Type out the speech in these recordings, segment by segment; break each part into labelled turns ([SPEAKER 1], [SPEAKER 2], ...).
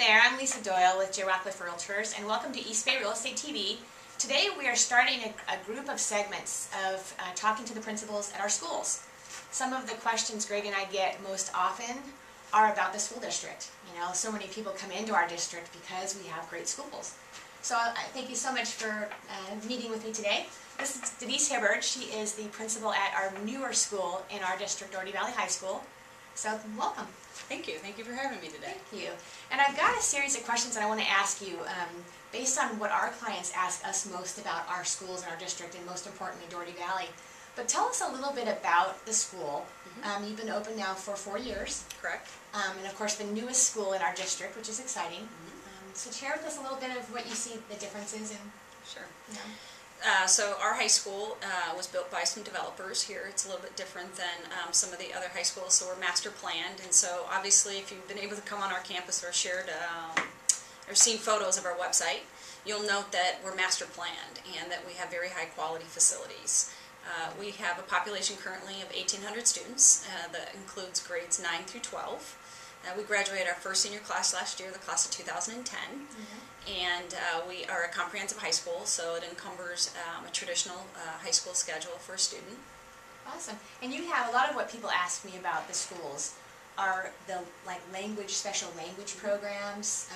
[SPEAKER 1] there, I'm Lisa Doyle with J. Rockcliffe Realtors, and welcome to East Bay Real Estate TV. Today we are starting a group of segments of talking to the principals at our schools. Some of the questions Greg and I get most often are about the school district. You know, so many people come into our district because we have great schools. So I thank you so much for meeting with me today. This is Denise Hibbard. She is the principal at our newer school in our district, Dougherty Valley High School. So welcome.
[SPEAKER 2] Thank you. Thank you for having me today.
[SPEAKER 1] Thank you. And I've got a series of questions that I want to ask you based on what our clients ask us most about our schools in our district, and most importantly, Dougherty Valley. But tell us a little bit about the school. You've been open now for 4 years.
[SPEAKER 2] Correct.
[SPEAKER 1] And of course the newest school in our district, which is exciting. So share with us a little bit of what you see the differences in.
[SPEAKER 2] Sure.
[SPEAKER 1] You know.
[SPEAKER 2] So our high school was built by some developers here. It's a little bit different than some of the other high schools, so we're master planned. And so obviously if you've been able to come on our campus or shared or seen photos of our website, you'll note that we're master planned and that we have very high quality facilities. We have a population currently of 1,800 students that includes grades 9 through 12. We graduated our first senior class last year, the class of 2010, and we are a comprehensive high school, so it encumbers a traditional high school schedule for a student.
[SPEAKER 1] Awesome. And you have a lot of what people ask me about the schools are the special language programs.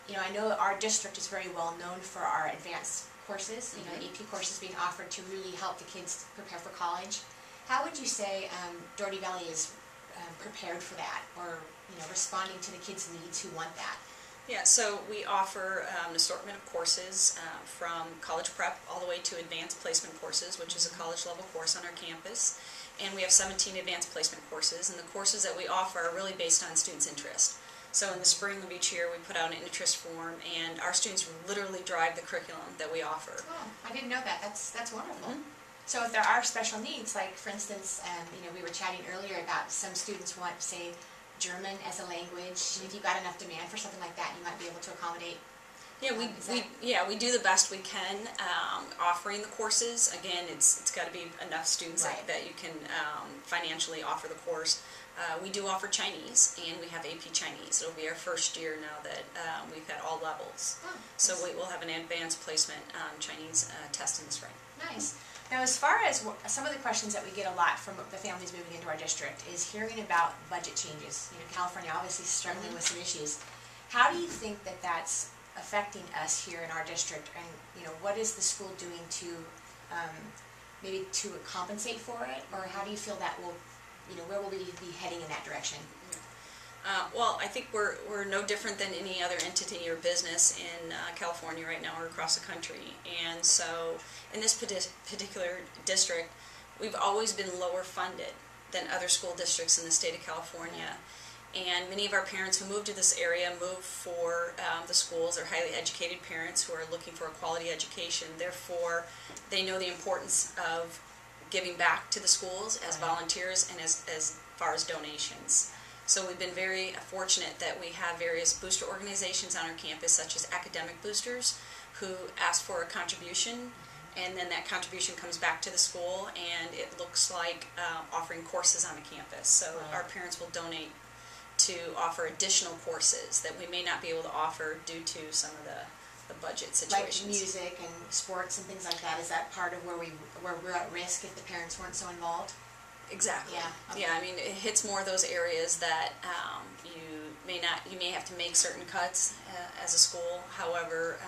[SPEAKER 1] You know, I know our district is very well known for our advanced courses, you know, AP courses being offered to really help the kids prepare for college. How would you say Dougherty Valley is prepared for that, or responding to the kids' needs who want that?
[SPEAKER 2] Yeah, so we offer an assortment of courses from college prep all the way to advanced placement courses, which is a college level course on our campus. And we have 17 advanced placement courses, and the courses that we offer are really based on students' interest. So in the spring of each year we put out an interest form, and our students literally drive the curriculum that we offer.
[SPEAKER 1] Oh, I didn't know that. That's wonderful. So if there are special needs, like for instance, we were chatting earlier about some students want, say, German as a language. If you've got enough demand for something like that, you might be able to accommodate.
[SPEAKER 2] Yeah, we do the best we can offering the courses. Again, it's got to be enough students that you can financially offer the course. We do offer Chinese, and we have AP Chinese. It'll be our first year now that we've had all levels. Oh, so we will have an advanced placement Chinese test in the spring.
[SPEAKER 1] Nice. Now, as far as some of the questions that we get a lot from the families moving into our district is hearing about budget changes. You know, California obviously struggling with some issues. How do you think that that's affecting us here in our district, and what is the school doing to maybe to compensate for it, or how do you feel that will, where will we be heading in that direction?
[SPEAKER 2] Well, I think we're no different than any other entity or business in California right now or across the country. And so in this particular district, we've always been lower funded than other school districts in the state of California. And many of our parents who move to this area move for the schools. They're highly educated parents who are looking for a quality education. Therefore, they know the importance of giving back to the schools as volunteers and as far as donations. So we've been very fortunate that we have various booster organizations on our campus, such as academic boosters, who ask for a contribution, and then that contribution comes back to the school, and it looks like offering courses on the campus. So our parents will donate to offer additional courses that we may not be able to offer due to some of the budget situations.
[SPEAKER 1] Like music and sports and things like that. Is that part of where we're at risk if the parents weren't so involved?
[SPEAKER 2] Exactly.
[SPEAKER 1] Yeah. Okay.
[SPEAKER 2] Yeah. I mean, it hits more of those areas that you may have to make certain cuts as a school. However,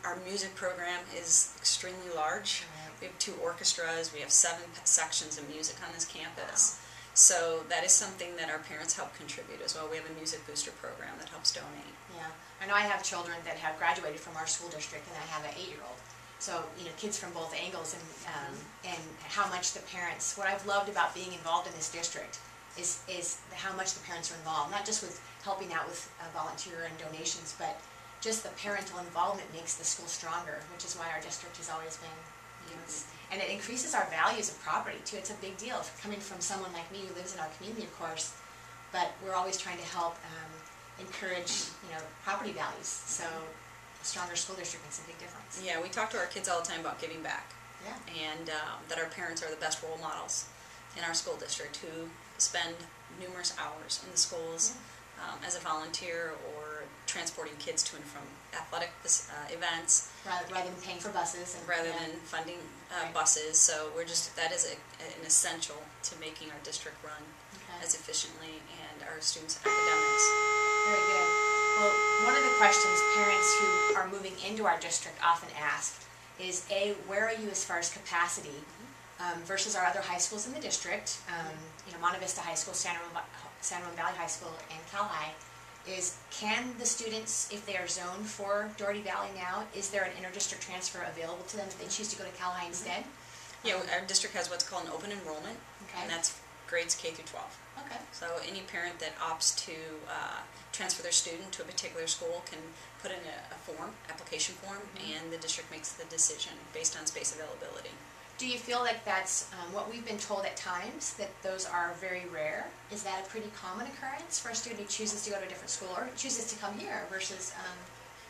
[SPEAKER 2] our music program is extremely large. We have 2 orchestras. We have 7 sections of music on this campus. Wow. So that is something that our parents help contribute as well. We have a music booster program that helps donate.
[SPEAKER 1] Yeah. I know I have children that have graduated from our school district, and I have an 8-year-old. So, kids from both angles, and how much the parents, what I've loved about being involved in this district is how much the parents are involved, not just with helping out with volunteer and donations, but just the parental involvement makes the school stronger, which is why our district has always been, and it increases our values of property too. It's a big deal coming from someone like me who lives in our community, of course, but we're always trying to help encourage, property values. So a stronger school district makes a big difference.
[SPEAKER 2] Yeah, we talk to our kids all the time about giving back.
[SPEAKER 1] Yeah.
[SPEAKER 2] And that our parents are the best role models in our school district who spend numerous hours in the schools as a volunteer or
[SPEAKER 3] transporting kids to and from athletic events.
[SPEAKER 1] Rather than paying for buses.
[SPEAKER 3] Rather than funding buses. So that is an essential to making our district run as efficiently and our students' academics.
[SPEAKER 1] Very good. Well, one of the questions parents who are moving into our district often ask is, A, where are you as far as capacity versus our other high schools in the district? Monte Vista High School, San Ramon Valley High School, and Cal High. Can the students, if they are zoned for Dougherty Valley now, is there an inter-district transfer available to them if they choose to go to Cal High instead?
[SPEAKER 3] Yeah, our district has what's called an open enrollment, and that's grades K through 12.
[SPEAKER 1] Okay.
[SPEAKER 3] So any parent that opts to transfer their student to a particular school can put in a application form, and the district makes the decision based on space availability.
[SPEAKER 1] Do you feel like that's what we've been told at times, that those are very rare? Is that a pretty common occurrence for a student who chooses to go to a different school or chooses to come here versus...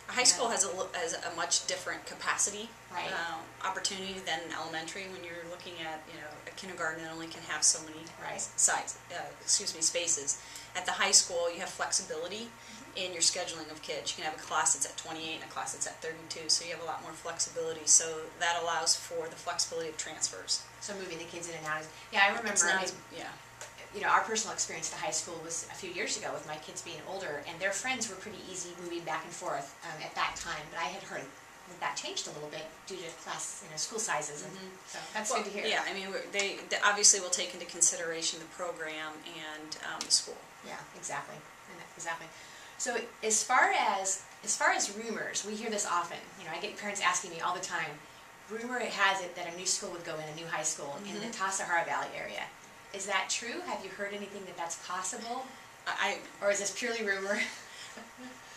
[SPEAKER 3] a high school has a much different capacity opportunity than elementary. When you're looking at a kindergarten that only can have so many spaces. At the high school, you have flexibility in your scheduling of kids. You can have a class that's at 28 and a class that's at 32, so you have a lot more flexibility. So that allows for the flexibility of transfers.
[SPEAKER 1] So moving the kids in and out. I remember. Our personal experience at the high school was a few years ago with my kids being older, and their friends were pretty easy moving back and forth at that time. But I had heard that changed a little bit due to school sizes, and so that's good to hear.
[SPEAKER 3] Yeah, I mean, they obviously will take into consideration the program and the school.
[SPEAKER 1] Yeah, exactly. So as far as rumors, we hear this often. I get parents asking me all the time. Rumor has it that a new school would go in, a new high school in the Tassajara Valley area. Is that true? Have you heard anything that's possible? Or is this purely rumor?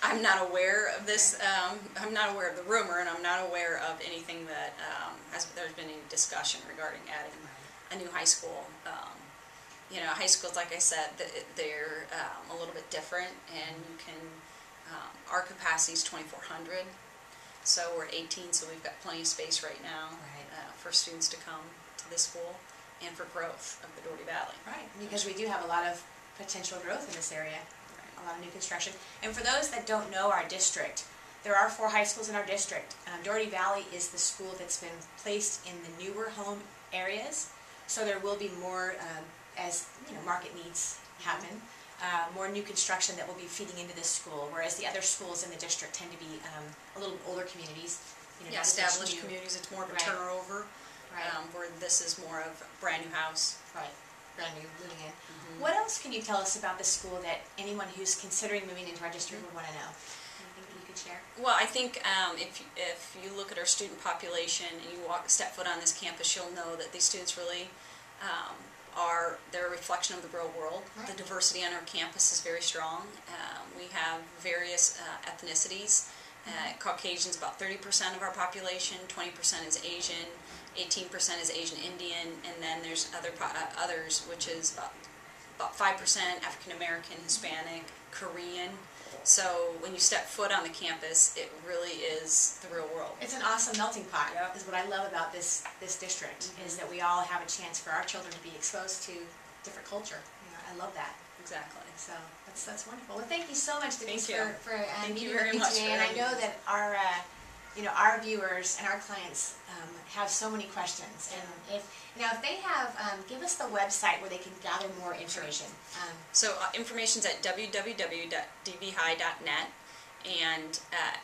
[SPEAKER 3] I'm not aware of this. I'm not aware of the rumor, and I'm not aware of anything that there's been any discussion regarding adding a new high school. High schools, like I said, they're a little bit different, and you can. Our capacity is 2,400, so we're 18, so we've got plenty of space right now for students to come to this school and for growth of the Dougherty Valley.
[SPEAKER 1] Right, because we do have a lot of potential growth in this area. A lot of new construction. And for those that don't know our district, there are 4 high schools in our district. Dougherty Valley is the school that's been placed in the newer home areas, so there will be more, as market needs happen, more new construction that will be feeding into this school, whereas the other schools in the district tend to be a little older communities.
[SPEAKER 3] Established communities. It's more of a turnover, where this is more of a brand new house.
[SPEAKER 1] Brand new moving in. What else can you tell us about the school that anyone who's considering moving into our district would want to know? Anything that you could share?
[SPEAKER 3] Well, I think if you look at our student population and you step foot on this campus, you'll know that these students really they're a reflection of the real world. The diversity on our campus is very strong. We have various ethnicities. Caucasians, about 30% of our population, 20% is Asian, 18% is Asian Indian, and then there's others, which is about 5% African American, Hispanic, Korean. So when you step foot on the campus, it really is the real world.
[SPEAKER 1] It's an awesome melting pot. Is what I love about this district, is that we all have a chance for our children to be exposed to different culture. I love that.
[SPEAKER 3] Exactly.
[SPEAKER 1] So that's wonderful. Well, thank you so much, Denise, for meeting
[SPEAKER 3] very
[SPEAKER 1] with me
[SPEAKER 3] much
[SPEAKER 1] today. And I know that our viewers and our clients have so many questions. And if they have, give us the website where they can gather more information.
[SPEAKER 3] So information's at www.dvhigh.net, and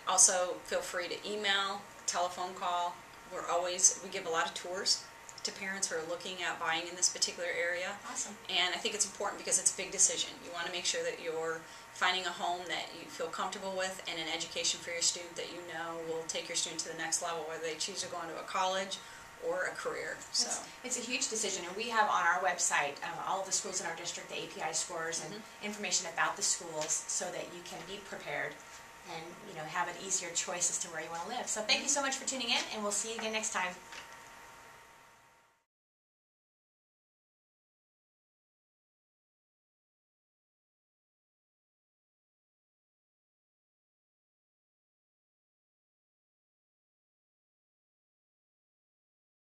[SPEAKER 3] also feel free to email, telephone call. We give a lot of tours to parents who are looking at buying in this particular area.
[SPEAKER 1] Awesome.
[SPEAKER 3] And I think it's important because it's a big decision. You want to make sure that you're finding a home that you feel comfortable with and an education for your student that you know will take your student to the next level, whether they choose to go into a college or a career. So
[SPEAKER 1] it's a huge decision, and we have on our website all of the schools in our district, the API scores, and information about the schools so that you can be prepared and have an easier choice as to where you want to live. So thank you so much for tuning in, and we'll see you again next time.